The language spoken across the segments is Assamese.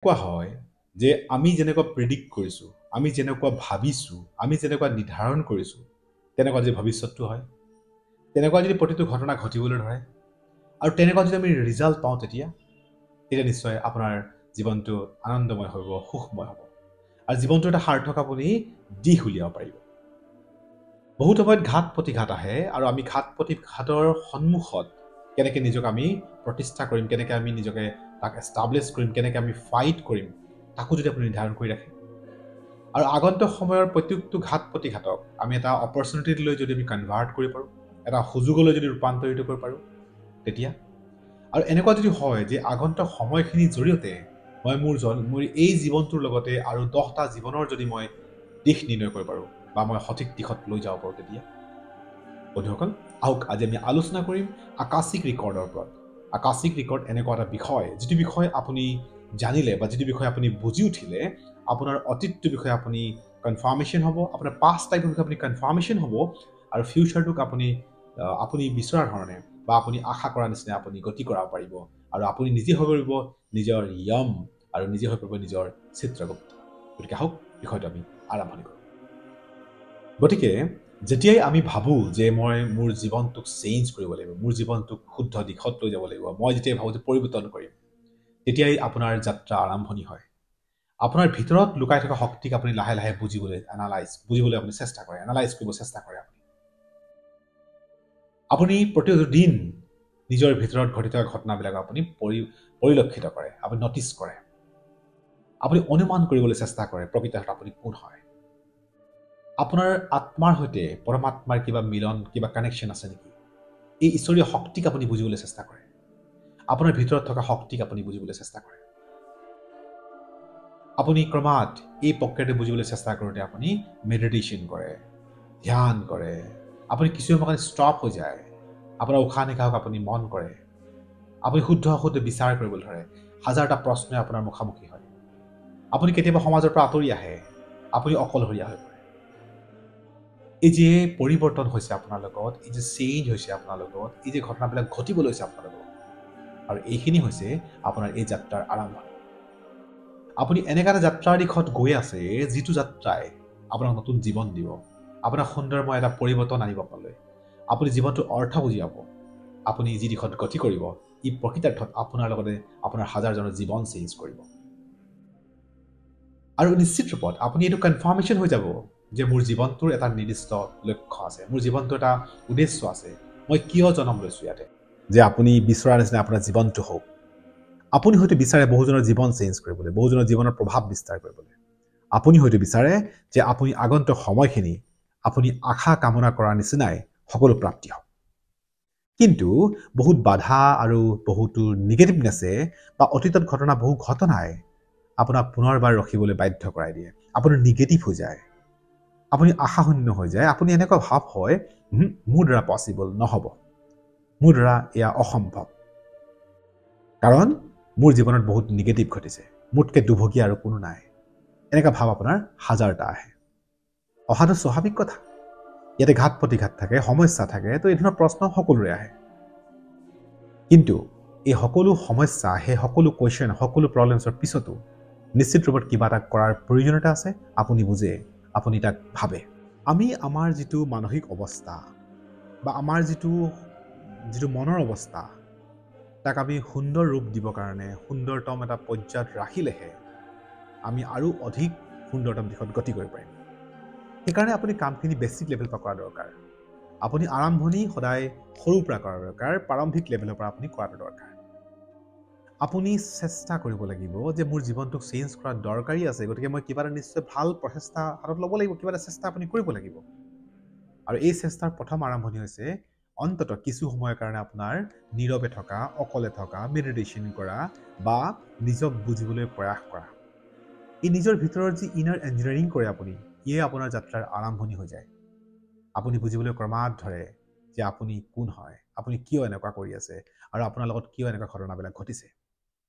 কোৱা হয় যে আমি যেনেকুৱা প্ৰিডিক্ট কৰিছোঁ, আমি যেনেকুৱা ভাবিছোঁ, আমি যেনেকুৱা নিৰ্ধাৰণ কৰিছোঁ, তেনেকুৱা যদি ভৱিষ্যতটো হয়, তেনেকুৱা যদি প্ৰতিটো ঘটনা ঘটিবলৈ ধৰে আৰু তেনেকুৱা যদি আমি ৰিজাল্ট পাওঁ তেতিয়া নিশ্চয় আপোনাৰ জীৱনটো আনন্দময় হ'ব, সুখময় হ'ব আৰু জীৱনটো এটা সাৰ্থক আপুনি দিশ উলিয়াব পাৰিব। বহুত সময়ত ঘাত প্ৰতিঘাত আহে আৰু আমি ঘাত প্ৰতিঘাতৰ সন্মুখত কেনেকৈ নিজক আমি প্ৰতিষ্ঠা কৰিম, কেনেকৈ আমি নিজকে তাক এষ্টাব্লিছ কৰিম, কেনেকৈ আমি ফাইট কৰিম, তাকো যদি আপুনি নিৰ্ধাৰণ কৰি ৰাখে আৰু আগন্তুক সময়ৰ প্ৰত্যেকটো ঘাত প্ৰতিঘাতক আমি এটা অপৰচুনিটিলৈ যদি আমি কনভাৰ্ট কৰিব পাৰোঁ, এটা সুযোগলৈ যদি ৰূপান্তৰিত কৰিব পাৰোঁ, তেতিয়া আৰু এনেকুৱা যদি হয় যে আগন্তুক সময়খিনিৰ জৰিয়তে মই মোৰ এই জীৱনটোৰ লগতে আৰু 10টা জীৱনৰ যদি মই দিশ নিৰ্ণয় কৰিব পাৰোঁ বা মই সঠিক দিশত লৈ যাব পাৰোঁ, তেতিয়া বন্ধুসকল আহক আজি আমি আলোচনা কৰিম আকাশিক ৰেকৰ্ডৰ ওপৰত। আকাশিক ৰেকৰ্ড এনেকুৱা এটা বিষয় যিটো বিষয় আপুনি জানিলে বা যিটো বিষয় আপুনি বুজি উঠিলে আপোনাৰ অতীতটোৰ বিষয়ে আপুনি কনফাৰ্মেশ্যন হ'ব, আপোনাৰ পাষ্ট টাইপৰ বিষয়ে আপুনি কনফাৰ্মেশ্যন হ'ব আৰু ফিউচাৰটোক আপুনি বিচৰা ধৰণে বা আপুনি আশা কৰা নিচিনা আপুনি গতি কৰাব পাৰিব আৰু আপুনি নিজে হৈ পৰিব নিজৰ য়ম আৰু নিজে হৈ পৰিব নিজৰ চিত্ৰগুপ্ত। গতিকে আহক বিষয়টো আমি আৰম্ভণি কৰোঁ। গতিকে যেতিয়াই আমি ভাবোঁ যে মই মোৰ জীৱনটোক চেঞ্জ কৰিব লাগিব, মোৰ জীৱনটোক শুদ্ধ দিশত লৈ যাব লাগিব, মই যেতিয়াই ভাবোঁ যে পৰিৱৰ্তন কৰিম, তেতিয়াই আপোনাৰ যাত্ৰা আৰম্ভণি হয়। আপোনাৰ ভিতৰত লুকাই থকা শক্তিক আপুনি লাহে লাহে বুজিবলৈ আপুনি চেষ্টা কৰে, এনালাইজ কৰিব চেষ্টা কৰে। আপুনি প্ৰতিটো দিন নিজৰ ভিতৰত ঘটি থকা ঘটনাবিলাক আপুনি পৰিলক্ষিত কৰে, আপুনি নটিচ কৰে, আপুনি অনুমান কৰিবলৈ চেষ্টা কৰে প্ৰকৃততে আপুনি কোন হয়। আপোনাৰ আত্মাৰ সৈতে পৰমাত্মাৰ কিবা মিলন, কিবা কানেকশ্যন আছে নেকি? এই ঈশ্বৰীয় শক্তিক আপুনি বুজিবলৈ চেষ্টা কৰে, আপোনাৰ ভিতৰত থকা শক্তিক আপুনি বুজিবলৈ চেষ্টা কৰে। আপুনি ক্ৰমাৎ এই প্ৰক্ৰিয়াটো বুজিবলৈ চেষ্টা কৰোঁতে আপুনি মেডিটেশ্যন কৰে, ধ্যান কৰে, আপুনি কিছু সময় কাৰণে ষ্টপ হৈ যায়, আপোনাৰ উশাহ নিশাহক আপুনি মন কৰে, আপুনি শুদ্ধ অশুদ্ধ বিচাৰ কৰিবলৈ ধৰে, হাজাৰটা প্ৰশ্নই আপোনাৰ মুখামুখি হয়, আপুনি কেতিয়াবা সমাজৰ পৰা আঁতৰি আহে, আপুনি অকলশৰীয়া হৈ পৰে। এই যে পৰিৱৰ্তন হৈছে আপোনাৰ লগত, এই যে চেঞ্জ হৈছে আপোনাৰ লগত, এই যে ঘটনাবিলাক ঘটিবলৈ হৈছে আপোনাৰ লগত, আৰু এইখিনি হৈছে আপোনাৰ এই যাত্ৰাৰ আৰম্ভণি। আপুনি এনেকুৱা এটা যাত্ৰাৰ দিশত গৈ আছে যিটো যাত্ৰাই আপোনাক নতুন জীৱন দিব, আপোনাক সুন্দৰময় এটা পৰিৱৰ্তন আনিব পালে, আপুনি জীৱনটোৰ অৰ্থ বুজি পাব, আপুনি যি দিশত গতি কৰিব, ই প্ৰকৃতাৰ্থত আপোনাৰ লগতে আপোনাৰ হাজাৰজনৰ জীৱন চেঞ্জ কৰিব। আৰু নিশ্চিত ৰূপত আপুনি এইটো কনফাৰ্মেশ্যন হৈ যাব যে মোৰ জীৱনটোৰ এটা নিৰ্দিষ্ট লক্ষ্য আছে, মোৰ জীৱনটোৰ এটা উদ্দেশ্য আছে, মই কিয় জন্ম লৈছোঁ ইয়াতে, যে আপুনি বিচৰাৰ নিচিনা আপোনাৰ জীৱনটো হওক। আপুনি হয়তো বিচাৰে বহুজনৰ জীৱন চেঞ্জ কৰিবলৈ, বহুজনৰ জীৱনৰ প্ৰভাৱ বিস্তাৰ কৰিবলৈ। আপুনি হয়তো বিচাৰে যে আপুনি আগন্তুক সময়খিনি আপুনি আশা কামনা কৰাৰ নিচিনাই সকলো প্ৰাপ্তি হওক। কিন্তু বহুত বাধা আৰু বহুতো নিগেটিভনেছে বা অতীতত ঘটনা বহু ঘটনাই আপোনাক পুনৰবাৰ ৰখিবলৈ বাধ্য কৰাই দিয়ে। আপুনি নিগেটিভ হৈ যায়, আপুনি আশাশূন্য হৈ যায়, আপুনি এনেকুৱা ভাৱ হয় মোৰ দ্বাৰা পচিবল নহ'ব, মোৰ দ্বাৰা এয়া অসম্ভৱ, কাৰণ মোৰ জীৱনত বহুত নিগেটিভ ঘটিছে, মোতকৈ দুৰ্ভগীয়া আৰু কোনো নাই। এনেকুৱা ভাৱ আপোনাৰ হাজাৰটা আহে, অহাটো স্বাভাৱিক কথা। ইয়াতে ঘাত প্ৰতিঘাত থাকে, সমস্যা থাকে, তো এই ধৰণৰ প্ৰশ্ন সকলোৰে আহে। কিন্তু এই সকলো সমস্যা, সেই সকলো কুৱেশ্যন, সকলো প্ৰব্লেমছৰ পিছতো নিশ্চিত ৰূপত কিবা এটা কৰাৰ প্ৰয়োজনীয়তা আছে। আপুনি বুজে, আপুনি তাক ভাবে। আমি আমাৰ যিটো মানসিক অৱস্থা বা আমাৰ যিটো মনৰ অৱস্থা, তাক আমি সুন্দৰ ৰূপ দিবৰ কাৰণে সুন্দৰতম এটা পৰ্যায়ত ৰাখিলেহে আমি আৰু অধিক সুন্দৰতম দিশত গতি কৰিব পাৰিম। সেইকাৰণে আপুনি কামখিনি বেছিক লেভেলৰ পৰা কৰা দৰকাৰ। আপুনি আৰম্ভণি সদায় সৰুৰ পৰা কৰা দৰকাৰ, প্ৰাৰম্ভিক লেভেলৰ পৰা আপুনি কৰাটো দৰকাৰ। আপুনি চেষ্টা কৰিব লাগিব যে মোৰ জীৱনটোক চেঞ্জ কৰা দৰকাৰী আছে, গতিকে মই কিবা এটা নিশ্চয় ভাল প্ৰচেষ্টা হাতত ল'ব লাগিব, কিবা এটা চেষ্টা আপুনি কৰিব লাগিব। আৰু এই চেষ্টাৰ প্ৰথম আৰম্ভণি হৈছে অন্ততঃ কিছু সময়ৰ কাৰণে আপোনাৰ নীৰৱে থকা, অকলে থকা, মেডিটেশ্যন কৰা বা নিজক বুজিবলৈ প্ৰয়াস কৰা। এই নিজৰ ভিতৰৰ যি ইনাৰ ইঞ্জিনিয়াৰিং কৰে আপুনি, ইয়ে আপোনাৰ যাত্ৰাৰ আৰম্ভণি হৈ যায়। আপুনি বুজিবলৈ ক্ৰমাৎ ধৰে যে আপুনি কোন হয়, আপুনি কিয় এনেকুৱা কৰি আছে আৰু আপোনাৰ লগত কিয় এনেকুৱা ঘটনাবিলাক ঘটিছে।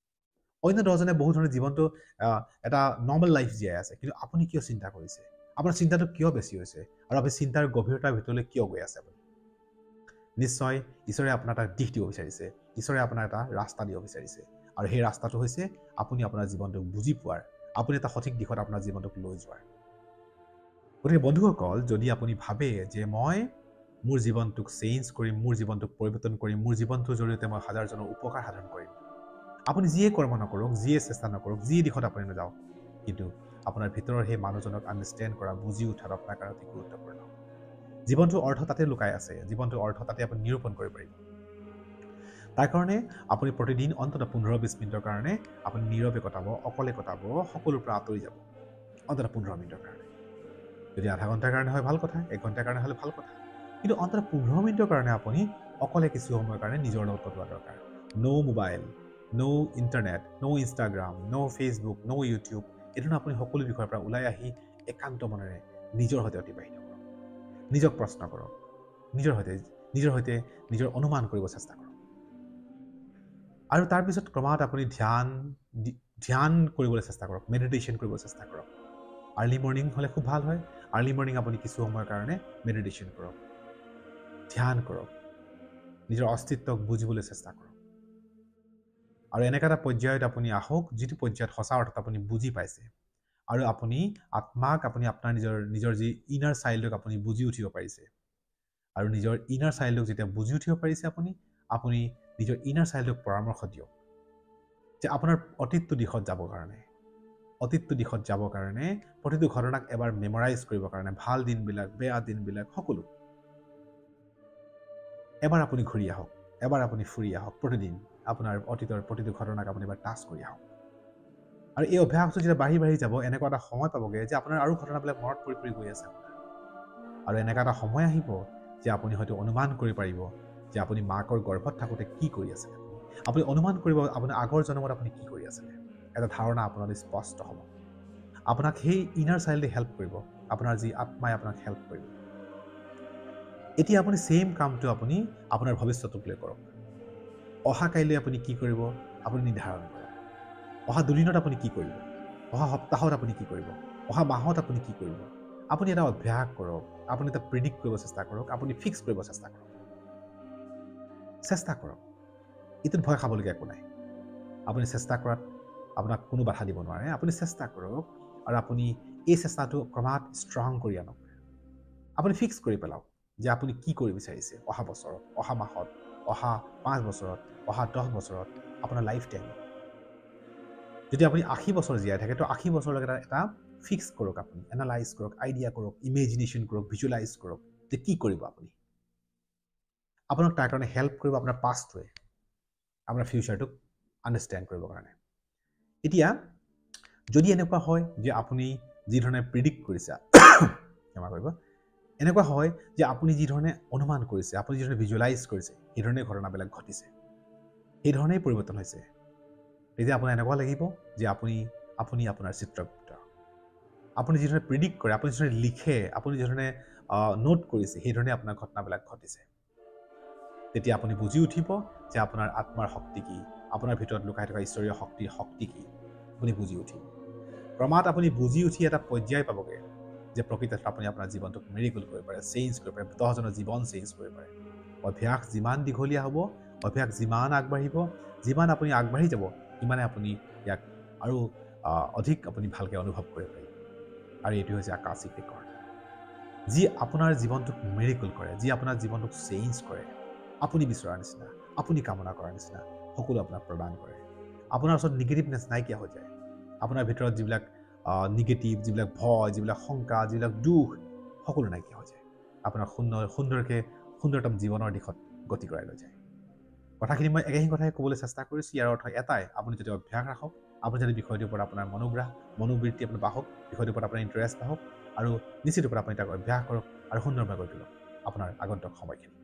অন্য দহজনে বহু ধৰণে জীৱনটো এটা নৰ্মেল লাইফ জীয়াই আছে, কিন্তু আপুনি কিয় চিন্তা কৰিছে, আপোনাৰ চিন্তাটো কিয় বেছি হৈছে আৰু আপুনি চিন্তাৰ গভীৰতাৰ ভিতৰলৈ কিয় গৈ আছে। আপুনি নিশ্চয় ঈশ্বৰে আপোনাক এটা দিশ দিব বিচাৰিছে, ঈশ্বৰে আপোনাক এটা ৰাস্তা দিব বিচাৰিছে, আৰু সেই ৰাস্তাটো হৈছে আপুনি আপোনাৰ জীৱনটোক বুজি পোৱাৰ, আপুনি এটা সঠিক দিশত আপোনাৰ জীৱনটোক লৈ যোৱাৰ। গতিকে বন্ধুসকল, যদি আপুনি ভাবে যে মই মোৰ জীৱনটোক চেঞ্জ কৰিম, মোৰ জীৱনটোক পৰিৱৰ্তন কৰিম, মোৰ জীৱনটোৰ জৰিয়তে মই হাজাৰজনৰ উপকাৰ সাধন কৰিম, আপুনি যিয়ে কৰ্ম নকৰক, যিয়ে চেষ্টা নকৰক, যি দিশত আপুনি নাযাওক, কিন্তু আপোনাৰ ভিতৰৰ সেই মানুহজনক আণ্ডাৰষ্টেণ্ড কৰা, বুজি উঠাটো আপোনাৰ কাৰণে অতি গুৰুত্বপূৰ্ণ। জীৱনটোৰ অৰ্থ তাতে লুকাই আছে, জীৱনটোৰ অৰ্থ তাতে আপুনি নিৰূপণ কৰিব পাৰিব। তাৰ কাৰণে আপুনি প্ৰতিদিন অন্ততঃ 15-20 মিনিটৰ কাৰণে আপুনি নীৰৱে কটাব, অকলে কটাব, সকলোৰ পৰা আঁতৰি যাব, অন্ততঃ 15 মিনিটৰ কাৰণে। যদি আধা ঘণ্টাৰ কাৰণে হয় ভাল কথা, 1 ঘণ্টাৰ কাৰণে হ'লে ভাল কথা, কিন্তু অন্ততঃ 15 মিনিটৰ কাৰণে আপুনি অকলে কিছু সময়ৰ কাৰণে নিজৰ লগত কটোৱা দৰকাৰ। নো মোবাইল, নো ইণ্টাৰনেট, নো ইনষ্টাগ্ৰাম, নো ফেচবুক, নো ইউটিউব, এইধৰণে আপুনি সকলো বিষয়ৰ পৰা ওলাই আহি একান্ত মনেৰে নিজৰ সৈতে অতিবাহিত কৰক, নিজক প্ৰশ্ন কৰক, নিজৰ সৈতে নিজৰ অনুমান কৰিব চেষ্টা কৰক। আৰু তাৰপিছত ক্ৰমাৎ আপুনি ধ্যান কৰিবলৈ চেষ্টা কৰক, মেডিটেশ্যন কৰিবলৈ চেষ্টা কৰক। আৰ্লি মৰ্ণিং হ'লে খুব ভাল হয়। আৰ্লি মৰ্ণিং আপুনি কিছু সময়ৰ কাৰণে মেডিটেশ্যন কৰক, ধ্যান কৰক, নিজৰ অস্তিত্বক বুজিবলৈ চেষ্টা কৰক। আৰু এনেকুৱা এটা পৰ্যায়ত আপুনি আহক, যিটো পৰ্যায়ত সঁচা অৰ্থত আপুনি বুজি পাইছে আৰু আপুনি আত্মাক, আপুনি আপোনাৰ নিজৰ যি ইনাৰ চাইল্ডক আপুনি বুজি উঠিব পাৰিছে। আৰু নিজৰ ইনাৰ চাইল্ডক যেতিয়া বুজি উঠিব পাৰিছে আপুনি নিজৰ ইনাৰ চাইল্ডক পৰামৰ্শ দিয়ক যে আপোনাৰ অতীতটো দিশত যাবৰ কাৰণে, প্ৰতিটো ঘটনাক এবাৰ মেমৰাইজ কৰিবৰ কাৰণে, ভাল দিনবিলাক, বেয়া দিনবিলাক, সকলো এবাৰ আপুনি ঘূৰি আহক, এবাৰ আপুনি ফুৰি আহক, প্ৰতিদিন আপোনাৰ অতীতৰ প্ৰতিটো ঘটনাক আপুনি এবাৰ টাচ কৰি আহক। আৰু এই অভ্যাসটো যেতিয়া বাঢ়ি যাব, এনেকুৱা এটা সময় পাবগৈ যে আপোনাৰ আৰু ঘটনাবিলাক মনত পৰি গৈ আছে আৰু এনেকুৱা এটা সময় আহিব যে আপুনি হয়তো অনুমান কৰিব পাৰিব যে আপুনি মাকৰ গৰ্ভত থাকোঁতে কি কৰি আছিলে। আপুনি অনুমান কৰিব আপোনাৰ আগৰ জন্মত আপুনি কি কৰি আছিলে। এটা ধাৰণা আপোনালৈ স্পষ্ট হ'ব। আপোনাক সেই ইনাৰ চাইল্ডে হেল্প কৰিব, আপোনাৰ যি আত্মাই আপোনাক হেল্প কৰিব। এতিয়া আপুনি ছেইম কামটো আপুনি আপোনাৰ ভৱিষ্যতক লৈ কৰক। অহা কাইলৈ আপুনি কি কৰিব আপুনি নিৰ্ধাৰণ কৰক। অহা দুদিনত আপুনি কি কৰিব, অহা সপ্তাহত আপুনি কি কৰিব, অহা মাহত আপুনি কি কৰিব। আপুনি এটা অভ্যাস কৰক, আপুনি এটা প্ৰিডিক্ট কৰিব চেষ্টা কৰক, আপুনি ফিক্স কৰিব চেষ্টা কৰক। এইটোত ভয় খাবলগীয়া একো নাই। আপুনি চেষ্টা কৰাত আপোনাক কোনো বাধা দিব নোৱাৰে। আপুনি চেষ্টা কৰক আৰু আপুনি এই চেষ্টাটো ক্ৰমাৎ ষ্ট্ৰং কৰি আনক। আপুনি ফিক্স কৰি পেলাওক যে আপুনি কি কৰিব বিচাৰিছে অহা বছৰত, অহা মাহত, অহা 5 বছৰত, অহা 10 বছৰত, আপোনাৰ লাইফ টাইম। যদি আপুনি 80 বছৰ জীয়াই থাকে, তো 80 বছৰলৈকে এটা ফিক্স কৰক, আপুনি এনালাইজ কৰক, আইডিয়া কৰক, ইমেজিনেশ্যন কৰক, ভিজুৱেলাইজ কৰক যে কি কৰিব আপুনি। আপোনাক তাৰ কাৰণে হেল্প কৰিব আপোনাৰ পাষ্টটোৱে, আপোনাৰ ফিউচাৰটোক আণ্ডাৰষ্টেণ্ড কৰিবৰ কাৰণে। এতিয়া যদি এনেকুৱা হয় যে আপুনি যি ধৰণে প্ৰিডিক্ট কৰিছে, ক্ষমা কৰিব, এনেকুৱা হয় যে আপুনি যি ধৰণে অনুমান কৰিছে, আপুনি যি ধৰণে ভিজুৱেলাইজ কৰিছে, সেই ধৰণে ঘটনাবিলাক ঘটিছে, সেই ধৰণেই পৰিৱৰ্তন হৈছে, তেতিয়া আপোনাৰ এনেকুৱা লাগিব যে আপুনি আপোনাৰ চিত্ৰগুপ্ত। আপুনি যি ধৰণে প্ৰিডিক্ট কৰে, আপুনি যি ধৰণে লিখে, আপুনি যি ধৰণে নোট কৰিছে, সেই ধৰণে আপোনাৰ ঘটনাবিলাক ঘটিছে। তেতিয়া আপুনি বুজি উঠিব যে আপোনাৰ আত্মাৰ শক্তি কি, আপোনাৰ ভিতৰত লুকাই থকা ঈশ্বৰীয় শক্তি কি, আপুনি বুজি উঠিব। ক্ৰমাৎ আপুনি বুজি উঠি এটা পৰ্যায় পাবগৈ যে প্ৰকৃতত আপুনি আপোনাৰ জীৱনটোক মেৰিকল কৰিব পাৰে, চেঞ্জ কৰিব পাৰে, 10জনৰ জীৱন চেঞ্জ কৰিব পাৰে। অভ্যাস যিমান দীঘলীয়া হ'ব, অভ্যাস যিমান আগবাঢ়িব, যিমান আপুনি আগবাঢ়ি যাব, সিমানে আপুনি ইয়াক আৰু অধিক আপুনি ভালকৈ অনুভৱ কৰিব পাৰিব। আৰু এইটো হৈছে আকাশিক ৰেকৰ্ড, যি আপোনাৰ জীৱনটোক মেৰিকল কৰে, যি আপোনাৰ জীৱনটোক চেঞ্জ কৰে, আপুনি বিচৰাৰ নিচিনা, আপুনি কামনা কৰাৰ নিচিনা সকলো আপোনাক প্ৰদান কৰে। আপোনাৰ ওচৰত নিগেটিভনেছ নাইকিয়া হৈ যায়। আপোনাৰ ভিতৰত যিবিলাক নিগেটিভ, যিবিলাক ভয়, যিবিলাক শংকা, যিবিলাক দুখ, সকলো নাইকিয়া হৈ যায়। আপোনাৰ সুন্দৰতম জীৱনৰ দিশত গতি কৰাই লৈ যায়। কথাখিনি মই একেখিনি কথাই ক'বলৈ চেষ্টা কৰিছোঁ। ইয়াৰ অৰ্থ এটাই, আপুনি যদি অভ্যাস ৰাখক, আপুনি যদি বিষয়টোৰ ওপৰত আপোনাৰ মনোবৃত্তি আপোনাৰ বাঢ়ক, বিষয়টোৰ ওপৰত আপোনাৰ ইণ্টাৰেষ্ট বাঢ়ক, আৰু নিশ্চিতৰূপে আপুনি তাক অভ্যাস কৰক আৰু সুন্দৰভাৱে গৈ তোলক আপোনাৰ আগন্তুক সময়খিনি।